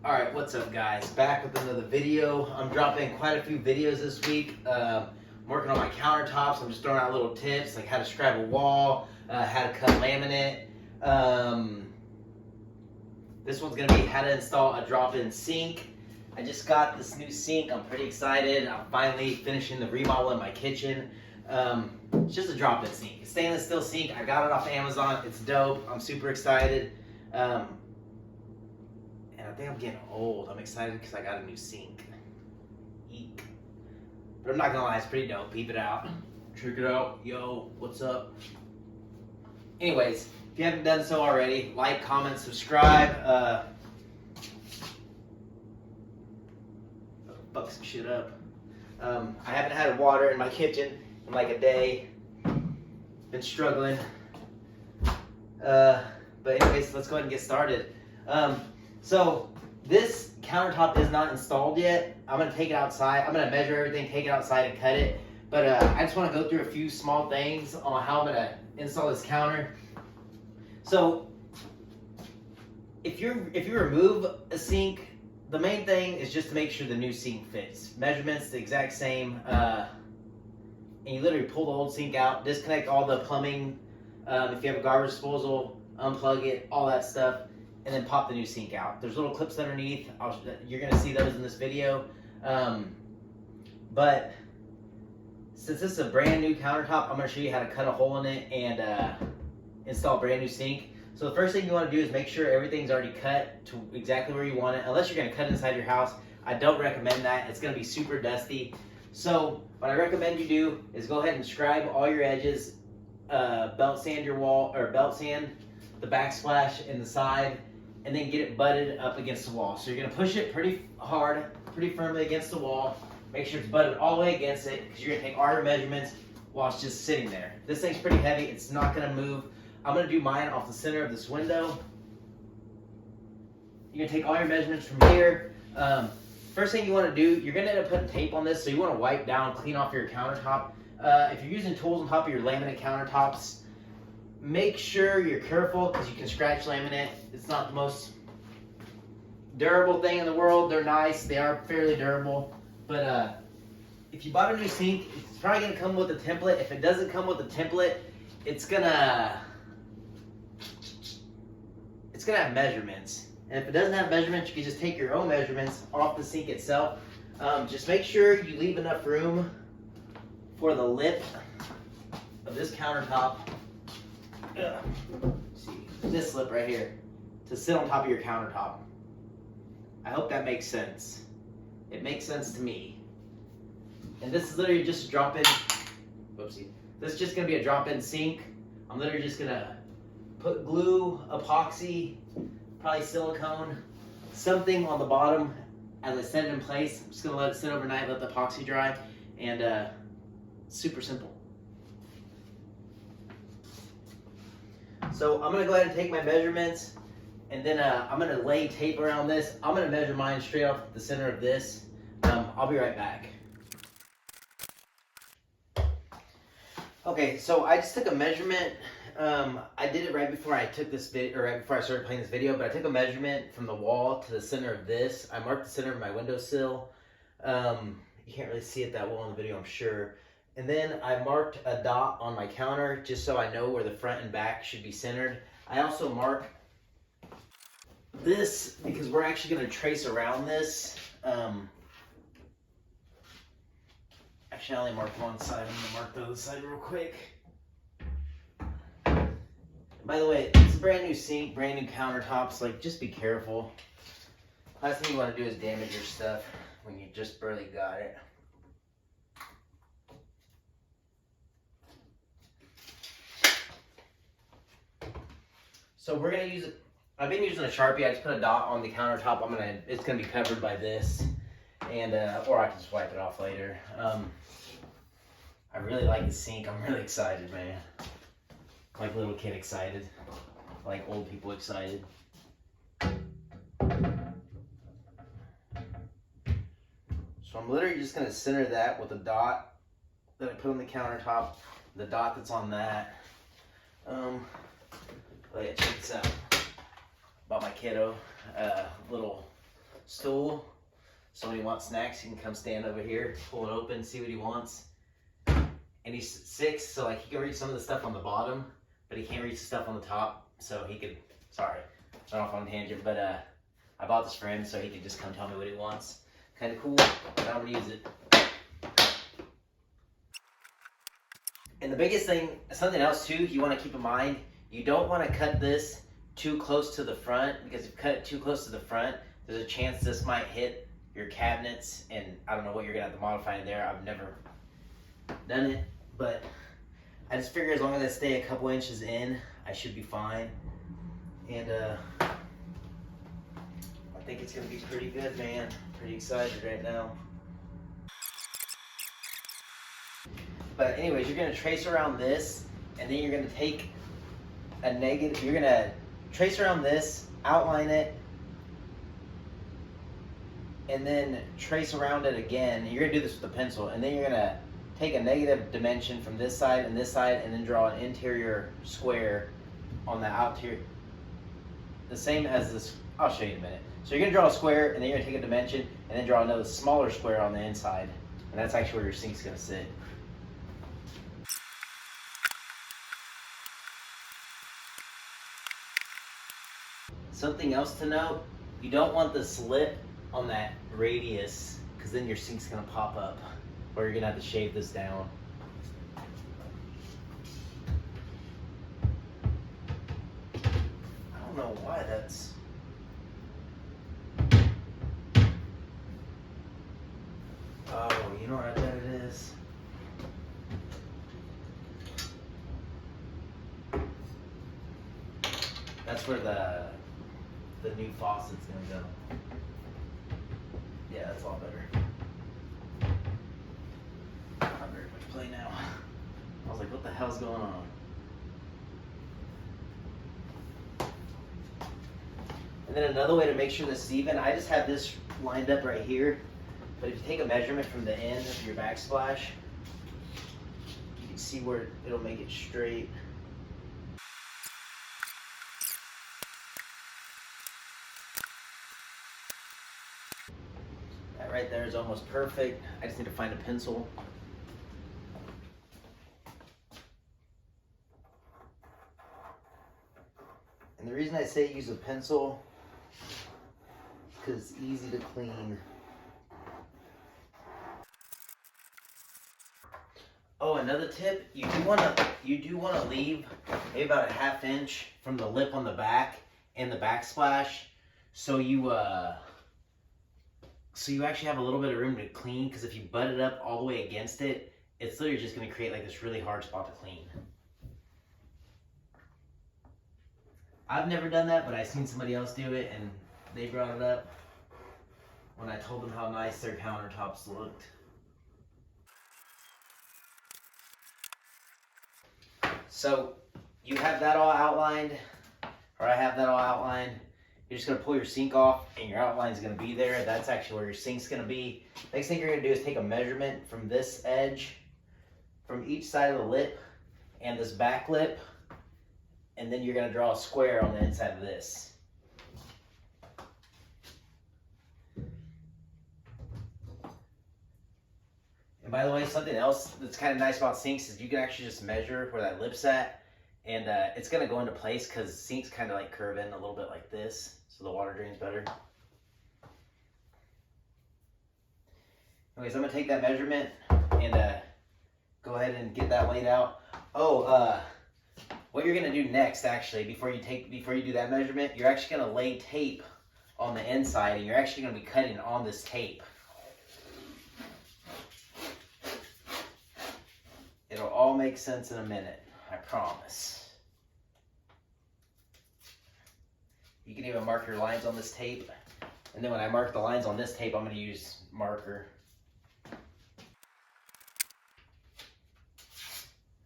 Alright, what's up guys? Back with another video. I'm dropping quite a few videos this week. I'm working on my countertops. I'm just throwing out little tips like how to scrap a wall, how to cut laminate. This one's going to be how to install a drop-in sink. I just got this new sink. I'm pretty excited. I'm finally finishing the remodel in my kitchen. It's just a drop-in sink. It's stainless steel sink. I got it off Amazon. It's dope. I'm super excited. And I think I'm getting old. I'm excited because I got a new sink. Eek. But I'm not gonna lie, it's pretty dope. Peep it out. Check it out. Yo, what's up? Anyways, if you haven't done so already, like, comment, subscribe. Fuck some shit up. I haven't had water in my kitchen in like a day. Been struggling. But anyways, let's go ahead and get started. So this countertop is not installed yet. I'm gonna take it outside. I'm gonna measure everything, take it outside and cut it. But I just wanna go through a few small things on how I'm gonna install this counter. So if you remove a sink, the main thing is just to make sure the new sink fits. Measurements the exact same. And you literally pull the old sink out, disconnect all the plumbing. If you have a garbage disposal, unplug it, all that stuff. And then pop the new sink out. There's little clips underneath. You're going to see those in this video. But since this is a brand new countertop, I'm going to show you how to cut a hole in it and install a brand new sink. So the first thing you want to do is make sure everything's already cut to exactly where you want it. Unless you're going to cut it inside your house, I don't recommend that. It's going to be super dusty. So what I recommend you do is go ahead and scribe all your edges, belt sand your wall, or belt sand the backsplash in the side, and then get it butted up against the wall. So you're gonna push it pretty hard, pretty firmly against the wall. Make sure it's butted all the way against it, because you're gonna take all your measurements while it's just sitting there. This thing's pretty heavy, it's not gonna move. I'm gonna do mine off the center of this window. You're gonna take all your measurements from here. First thing you wanna do, you're gonna end up putting tape on this, so you wanna wipe down, clean off your countertop. If you're using tools on top of your laminate countertops, make sure you're careful because you can scratch laminate. It's not the most durable thing in the world. They're nice. They are fairly durable. But if you bought a new sink, it's probably going to come with a template. If it doesn't come with a template, it's going to have measurements. And if it doesn't have measurements, you can just take your own measurements off the sink itself. Just make sure you leave enough room for the lip of this countertop. See, this lip right here to sit on top of your countertop. I hope that makes sense. It makes sense to me. And this is literally just a drop-in. Whoopsie. This is just gonna be a drop-in sink. I'm literally just gonna put glue, epoxy, probably silicone, something on the bottom as I set it in place. I'm just gonna let it sit overnight, let the epoxy dry, and super simple. So I'm going to go ahead and take my measurements, and then I'm going to lay tape around this. I'm going to measure mine straight off the center of this. I'll be right back. Okay, so I just took a measurement. I did it right before I took this video, or right before I started playing this video, but I took a measurement from the wall to the center of this. I marked the center of my windowsill. You can't really see it that well in the video, I'm sure. And then I marked a dot on my counter just so I know where the front and back should be centered. I also mark this because we're actually going to trace around this. Actually, I only marked one side. I'm going to mark the other side real quick. By the way, it's a brand new sink, brand new countertops. Like, just be careful. Last thing you want to do is damage your stuff when you just barely got it. So we're gonna use it. I've been using a Sharpie. I just put a dot on the countertop. It's gonna be covered by this, and or I can just wipe it off later. I really like the sink. I'm really excited, man. Like little kid excited, like old people excited. So I'm literally just gonna center that with a dot that I put on the countertop. The dot that's on that. But yeah, check this out. Bought my kiddo a little stool. So when he wants snacks, he can come stand over here, pull it open, see what he wants. And he's 6, so like he can reach some of the stuff on the bottom, but he can't reach the stuff on the top. So he could, sorry, went off on a tangent, but I bought this for him so he could just come tell me what he wants. Kind of cool, but I'm gonna use it. And the biggest thing, something else too, you want to keep in mind, you don't want to cut this too close to the front, because if you cut it too close to the front, there's a chance this might hit your cabinets, and I don't know what you're gonna have to modify in there. I've never done it, but I just figure as long as I stay a couple inches in, I should be fine. And I think it's gonna be pretty good, man. Pretty excited right now. But anyways, you're gonna trace around this, and then you're gonna take a negative, you're gonna trace around this, outline it, and then trace around it again. You're gonna do this with a pencil, and then you're gonna take a negative dimension from this side and this side, and then draw an interior square on the outerior, the same as this. I'll show you in a minute. So you're gonna draw a square, and then you're gonna take a dimension, and then draw another smaller square on the inside, and that's actually where your sink's gonna sit. Something else to note, you don't want the slit on that radius, because then your sink's gonna pop up, or you're gonna have to shave this down. I don't know why that's... Oh, you know what I bet it is? That's where the new faucet's gonna go. Yeah, that's a lot better. Not very much play now. I was like, what the hell's going on? And then another way to make sure this is even, I just have this lined up right here. But if you take a measurement from the end of your backsplash, you can see where it'll make it straight. That right there is almost perfect. I just need to find a pencil. And the reason I say use a pencil is because it's easy to clean. Oh, another tip, you do want to leave maybe about a ½ inch from the lip on the back and the backsplash, so you actually have a little bit of room to clean, because if you butt it up all the way against it, it's literally just going to create like this really hard spot to clean. I've never done that, but I've seen somebody else do it, and they brought it up when I told them how nice their countertops looked. So you have that all outlined, or I have that all outlined. You're just gonna pull your sink off, and your outline's gonna be there. That's actually where your sink's gonna be. Next thing you're gonna do is take a measurement from this edge, from each side of the lip, and this back lip, and then you're gonna draw a square on the inside of this. And by the way, something else that's kind of nice about sinks is you can actually just measure where that lip's at, and it's going to go into place, because sinks kind of like curve in a little bit like this, so the water drains better. Anyways, I'm going to take that measurement and go ahead and get that laid out. Oh, what you're going to do next, actually, before you do that measurement, you're actually going to lay tape on the inside, and you're actually going to be cutting on this tape. It'll all make sense in a minute, I promise. You can even mark your lines on this tape. And then when I mark the lines on this tape, I'm going to use marker.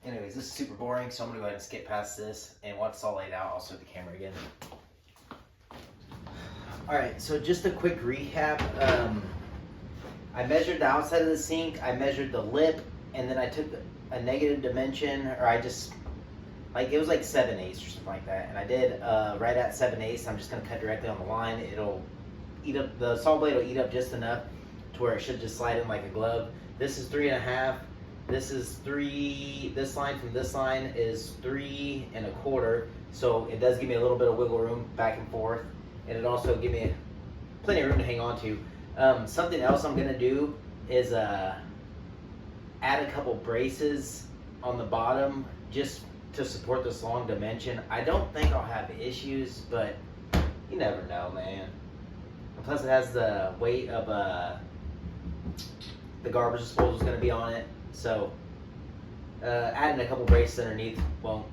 Anyways, this is super boring, so I'm going to go ahead and skip past this. And once it's all laid out, I'll start the camera again. Alright, so just a quick recap. I measured the outside of the sink, I measured the lip, and then I took a negative dimension, or I just, like, it was like 7/8 or something like that, and I did right at 7/8. I'm just going to cut directly on the line. It'll eat up, the saw blade will eat up just enough to where it should just slide in like a glove. This is 3.5. This is 3. This line from this line is 3.25. So it does give me a little bit of wiggle room back and forth, and it also give me plenty of room to hang on to. Something else I'm gonna do is add a couple braces on the bottom just to support this long dimension. I don't think I'll have issues, but you never know, man. And plus it has the weight of the garbage disposal is going to be on it, so adding a couple braces underneath won't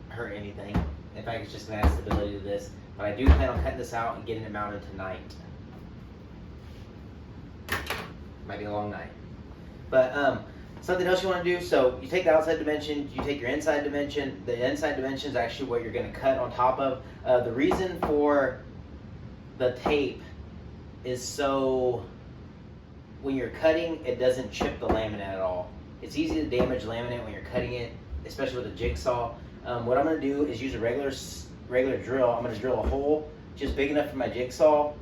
hurt anything. In fact, it's just going to add stability to this. But I do plan on cutting this out and getting it mounted tonight. Might be a long night. But something else you want to do, so you take the outside dimension, you take your inside dimension. The inside dimension is actually what you're going to cut on top of. The reason for the tape is so when you're cutting, it doesn't chip the laminate at all. It's easy to damage laminate when you're cutting it, especially with a jigsaw. What I'm going to do is use a regular drill. I'm going to drill a hole just big enough for my jigsaw,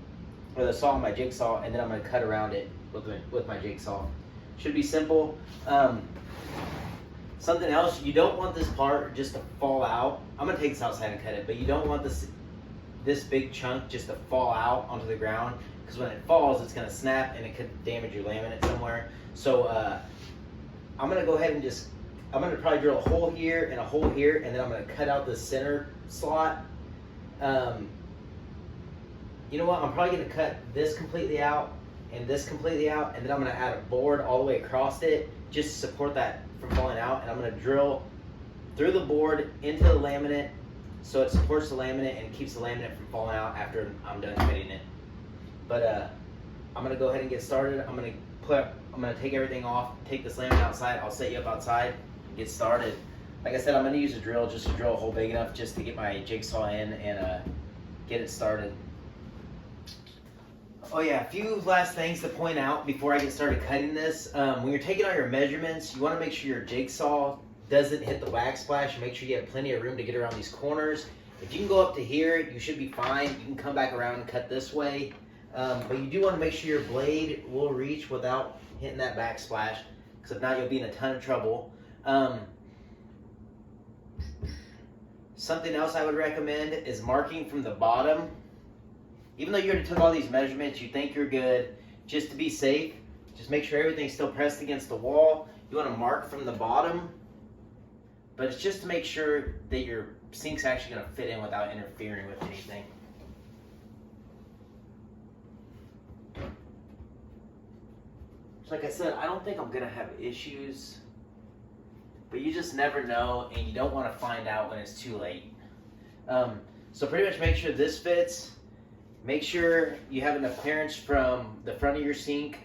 or the saw on my jigsaw, and then I'm going to cut around it with my jigsaw. Should be simple. Something else, you don't want this part just to fall out. I'm going to take this outside and cut it, but you don't want this big chunk just to fall out onto the ground, because when it falls, it's going to snap and it could damage your laminate somewhere. So I'm going to go ahead and I'm going to probably drill a hole here and a hole here, and then I'm going to cut out the center slot. You know what? I'm probably going to cut this completely out and this completely out, and then I'm going to add a board all the way across it just to support that from falling out. And I'm going to drill through the board into the laminate so it supports the laminate and keeps the laminate from falling out after I'm done cutting it. But I'm going to go ahead and get started. I'm going to take everything off, take this laminate outside. I'll set you up outside and get started. Like I said, I'm going to use a drill just to drill a hole big enough just to get my jigsaw in and get it started. Oh yeah, a few last things to point out before I get started cutting this. When you're taking all your measurements, you want to make sure your jigsaw doesn't hit the wax splash. Make sure you have plenty of room to get around these corners. If you can go up to here, you should be fine. You can come back around and cut this way. But you do want to make sure your blade will reach without hitting that backsplash, because if not, you'll be in a ton of trouble. Something else I would recommend is marking from the bottom. Even though you already took all these measurements, you think you're good, just to be safe, just make sure everything's still pressed against the wall. You want to mark from the bottom, but it's just to make sure that your sink's actually going to fit in without interfering with anything. So like I said, I don't think I'm going to have issues, but you just never know, and you don't want to find out when it's too late. So pretty much make sure this fits. Make sure you have enough clearance from the front of your sink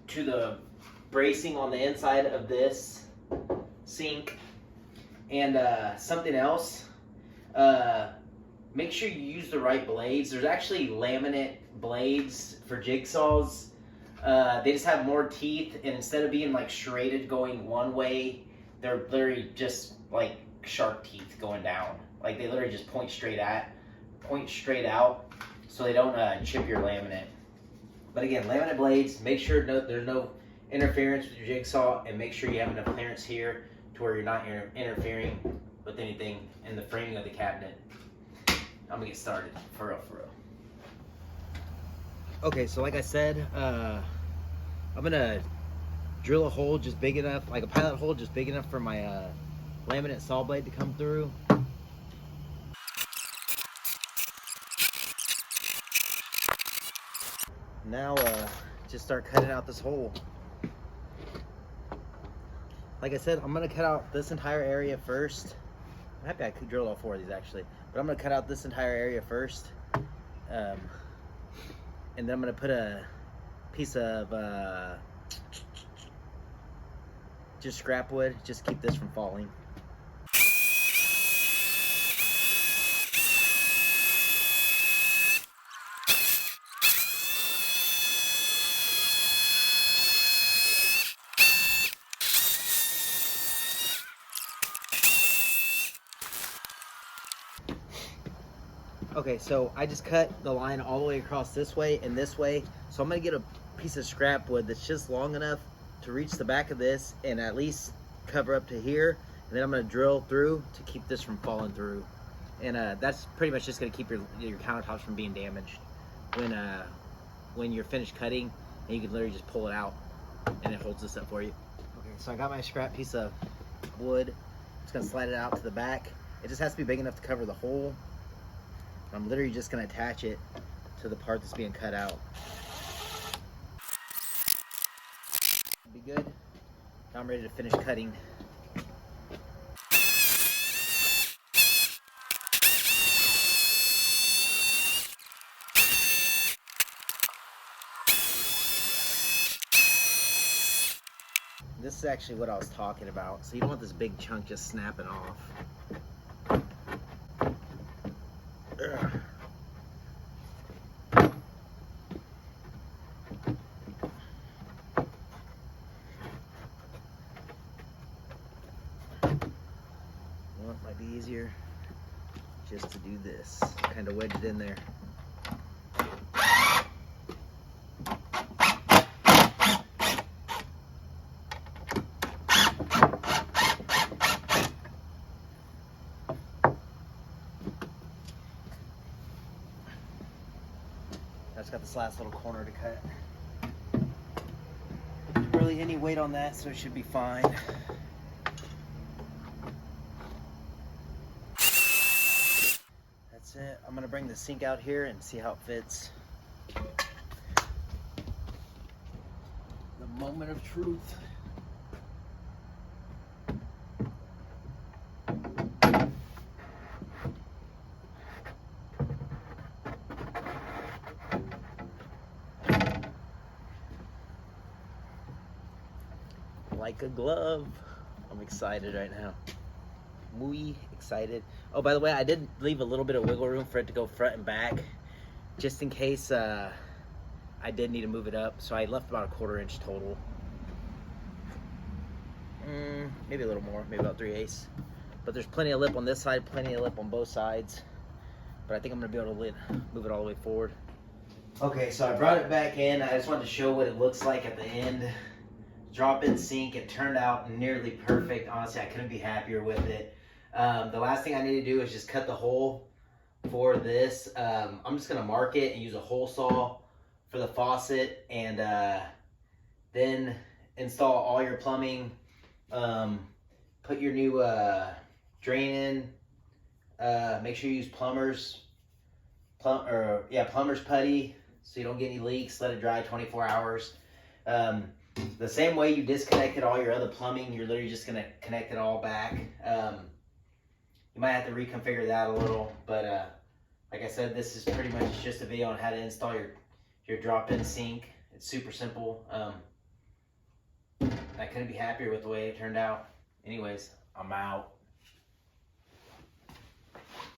to the bracing on the inside of this sink. And something else, make sure you use the right blades. There's actually laminate blades for jigsaws. They just have more teeth, and instead of being like serrated going one way, they're literally just like sharp teeth going down. Like they literally just point straight out, so they don't chip your laminate. But again, laminate blades, make sure there's no interference with your jigsaw, and make sure you have enough clearance here to where you're not interfering with anything in the framing of the cabinet. I'm gonna get started, for real. Okay, so like I said, I'm gonna drill a hole just big enough, like a pilot hole just big enough for my laminate saw blade to come through. Now just start cutting out this hole. Like I said, I'm gonna cut out this entire area first. I'm happy I could drill all 4 of these actually, but I'm gonna cut out this entire area first, and then I'm gonna put a piece of just scrap wood, just keep this from falling. Okay, so I just cut the line all the way across this way and this way. So I'm gonna get a piece of scrap wood that's just long enough to reach the back of this and at least cover up to here. And then I'm gonna drill through to keep this from falling through. And that's pretty much just gonna keep your countertops from being damaged when you're finished cutting, and you can literally just pull it out and it holds this up for you. Okay, so I got my scrap piece of wood. Just gonna slide it out to the back. It just has to be big enough to cover the hole. I'm literally just gonna attach it to the part that's being cut out. Be good. Now I'm ready to finish cutting. This is actually what I was talking about. So you don't want this big chunk just snapping off. Ugh. Well, it might be easier just to do this. Kind of wedge it in there. I just got this last little corner to cut. Really any weight on that, so it should be fine. That's it. I'm gonna bring the sink out here and see how it fits. The moment of truth. Like a glove. I'm excited right now. Muy excited. Oh, by the way, I did leave a little bit of wiggle room for it to go front and back, just in case I did need to move it up. So I left about a 1/4 inch total. Maybe a little more, maybe about 3/8. But there's plenty of lip on this side, plenty of lip on both sides. But I think I'm gonna be able to move it all the way forward. Okay, so I brought it back in. I just wanted to show what it looks like at the end. Drop-in sink. It turned out nearly perfect. Honestly, I couldn't be happier with it. The last thing I need to do is just cut the hole for this. I'm just gonna mark it and use a hole saw for the faucet, and then install all your plumbing. Put your new drain in. Make sure you use plumber's putty so you don't get any leaks. Let it dry 24 hours. The same way you disconnected all your other plumbing, you're literally just gonna connect it all back. You might have to reconfigure that a little, but like I said, this is pretty much just a video on how to install your drop-in sink. It's super simple. I couldn't be happier with the way it turned out. Anyways, I'm out.